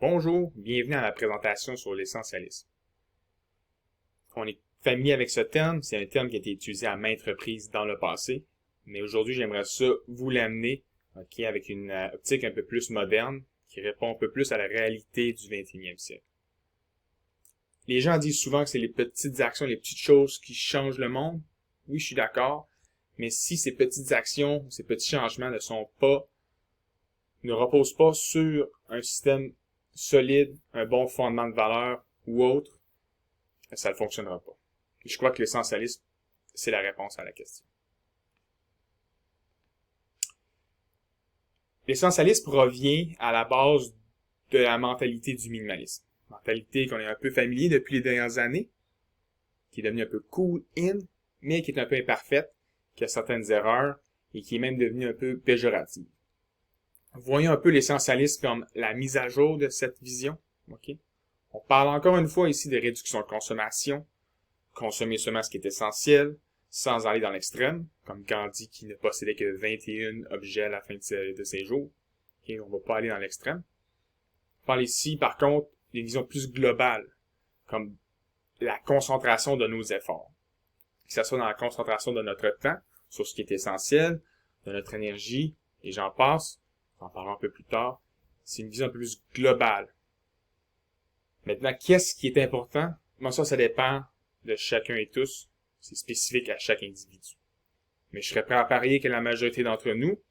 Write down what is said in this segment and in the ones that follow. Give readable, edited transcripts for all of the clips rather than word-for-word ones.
Bonjour, bienvenue à ma présentation sur l'essentialisme. On est familier avec ce terme, c'est un terme qui a été utilisé à maintes reprises dans le passé, mais aujourd'hui j'aimerais ça vous l'amener avec une optique un peu plus moderne, qui répond un peu plus à la réalité du 21e siècle. Les gens disent souvent que c'est les petites actions, les petites choses qui changent le monde. Oui, je suis d'accord, mais si ces petites actions, ces petits changements ne reposent pas sur un système solide, un bon fondement de valeur ou autre, ça ne fonctionnera pas. Je crois que l'essentialisme, c'est la réponse à la question. L'essentialisme revient à la base de la mentalité du minimalisme. Mentalité qu'on est un peu familier depuis les dernières années, qui est devenue un peu cool, mais qui est un peu imparfaite, qui a certaines erreurs et qui est même devenue un peu péjorative. Voyons un peu l'essentialisme comme la mise à jour de cette vision. Okay? On parle encore une fois ici de réduction de consommation, consommer seulement ce qui est essentiel, sans aller dans l'extrême, comme Gandhi qui ne possédait que 21 objets à la fin de ses jours. Okay? On ne va pas aller dans l'extrême. On parle ici, par contre, d'une vision plus globale, comme la concentration de nos efforts. Que ce soit dans la concentration de notre temps, sur ce qui est essentiel, de notre énergie, et j'en passe, on en parlera un peu plus tard, c'est une vision un peu plus globale. Maintenant, qu'est-ce qui est important? Bon, ça dépend de chacun et tous. C'est spécifique à chaque individu. Mais je serais prêt à parier que la majorité d'entre nous,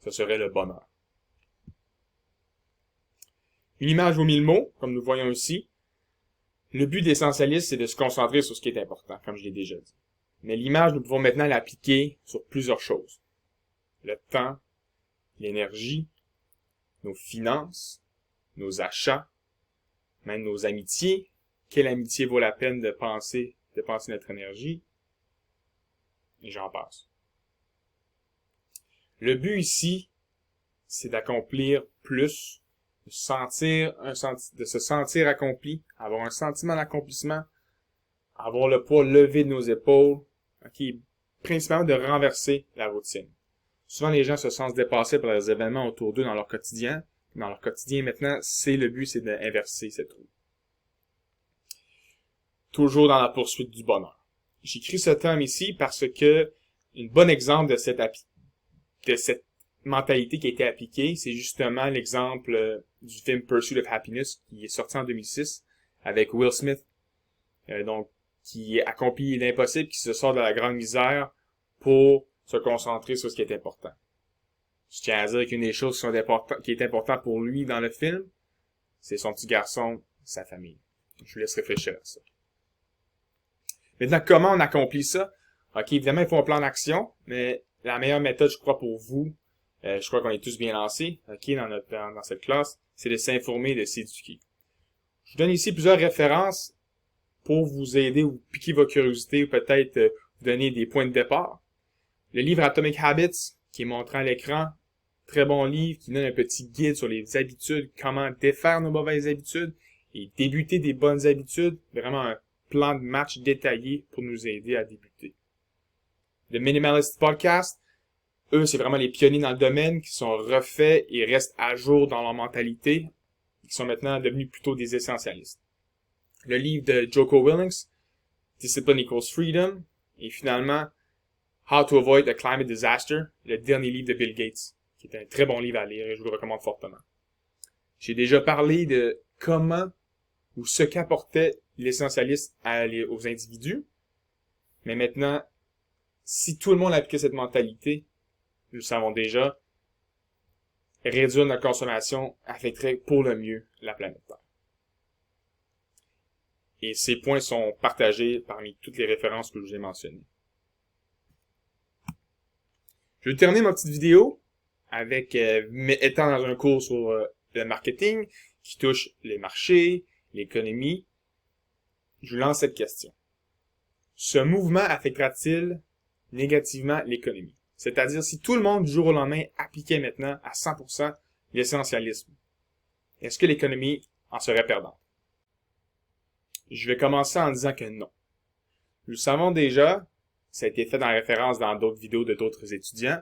ce serait le bonheur. Une image vaut 1000 mots, comme nous voyons ici. Le but d'essentialisme, c'est de se concentrer sur ce qui est important, comme je l'ai déjà dit. Mais l'image, nous pouvons maintenant l'appliquer sur plusieurs choses. Le temps, l'énergie, nos finances, nos achats, même nos amitiés. Quelle amitié vaut la peine de dépenser notre énergie? Et j'en passe. Le but ici, c'est d'accomplir plus, de se sentir accompli, avoir un sentiment d'accomplissement, avoir le poids levé de nos épaules, principalement de renverser la routine. Souvent, les gens se sentent dépassés par les événements autour d'eux dans leur quotidien. Dans leur quotidien, maintenant, le but, c'est d'inverser cette roue. Toujours dans la poursuite du bonheur. J'écris ce terme ici parce que un bon exemple de cette mentalité qui a été appliquée, c'est justement l'exemple du film Pursuit of Happiness qui est sorti en 2006 avec Will Smith, qui accomplit l'impossible, qui se sort de la grande misère pour se concentrer sur ce qui est important. Je tiens à dire qu'une des choses qui est importante pour lui dans le film, c'est son petit garçon, sa famille. Je vous laisse réfléchir à ça. Maintenant, comment on accomplit ça? Ok, évidemment, il faut un plan d'action, mais la meilleure méthode, je crois, pour vous, je crois qu'on est tous bien lancés, dans cette classe, c'est de s'informer, de s'éduquer. Je vous donne ici plusieurs références pour vous aider ou piquer votre curiosité ou peut-être vous donner des points de départ. Le livre Atomic Habits, qui est montré à l'écran, très bon livre, qui donne un petit guide sur les habitudes, comment défaire nos mauvaises habitudes et débuter des bonnes habitudes, vraiment un plan de match détaillé pour nous aider à débuter. Le Minimalist Podcast, eux, c'est vraiment les pionniers dans le domaine qui sont refaits et restent à jour dans leur mentalité, qui sont maintenant devenus plutôt des essentialistes. Le livre de Jocko Willink, Discipline Equals Freedom, et finalement, How to Avoid a Climate Disaster, le dernier livre de Bill Gates, qui est un très bon livre à lire et je vous le recommande fortement. J'ai déjà parlé de comment ou ce qu'apportait l'essentialisme aux individus, mais maintenant, si tout le monde appliquait cette mentalité, nous le savons déjà, réduire notre consommation affecterait pour le mieux la planète Terre. Et ces points sont partagés parmi toutes les références que je vous ai mentionnées. Je vais terminer ma petite vidéo avec étant dans un cours sur le marketing qui touche les marchés, l'économie. Je vous lance cette question. Ce mouvement affectera-t-il négativement l'économie? C'est-à-dire si tout le monde du jour au lendemain appliquait maintenant à 100% l'essentialisme, est-ce que l'économie en serait perdante? Je vais commencer en disant que non. Nous le savons déjà, ça a été fait en référence dans d'autres vidéos de d'autres étudiants,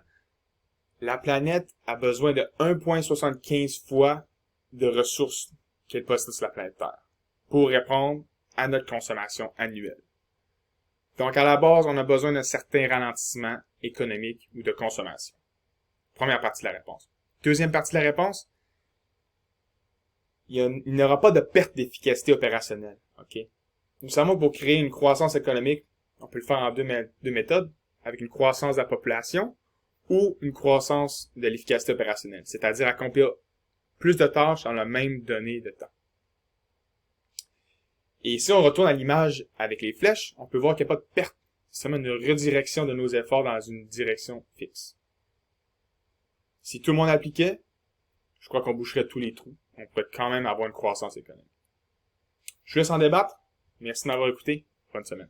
la planète a besoin de 1,75 fois de ressources qui est possible sur la planète Terre pour répondre à notre consommation annuelle. Donc, à la base, on a besoin d'un certain ralentissement économique ou de consommation. Première partie de la réponse. Deuxième partie de la réponse, il n'y aura pas de perte d'efficacité opérationnelle. OK? Nous savons que pour créer une croissance économique, on peut le faire en deux méthodes, avec une croissance de la population ou une croissance de l'efficacité opérationnelle, c'est-à-dire accomplir plus de tâches dans la même donnée de temps. Et si on retourne à l'image avec les flèches, on peut voir qu'il n'y a pas de perte, c'est seulement une redirection de nos efforts dans une direction fixe. Si tout le monde appliquait, je crois qu'on boucherait tous les trous. On pourrait quand même avoir une croissance économique. Je vous laisse en débattre. Merci de m'avoir écouté. Bonne semaine.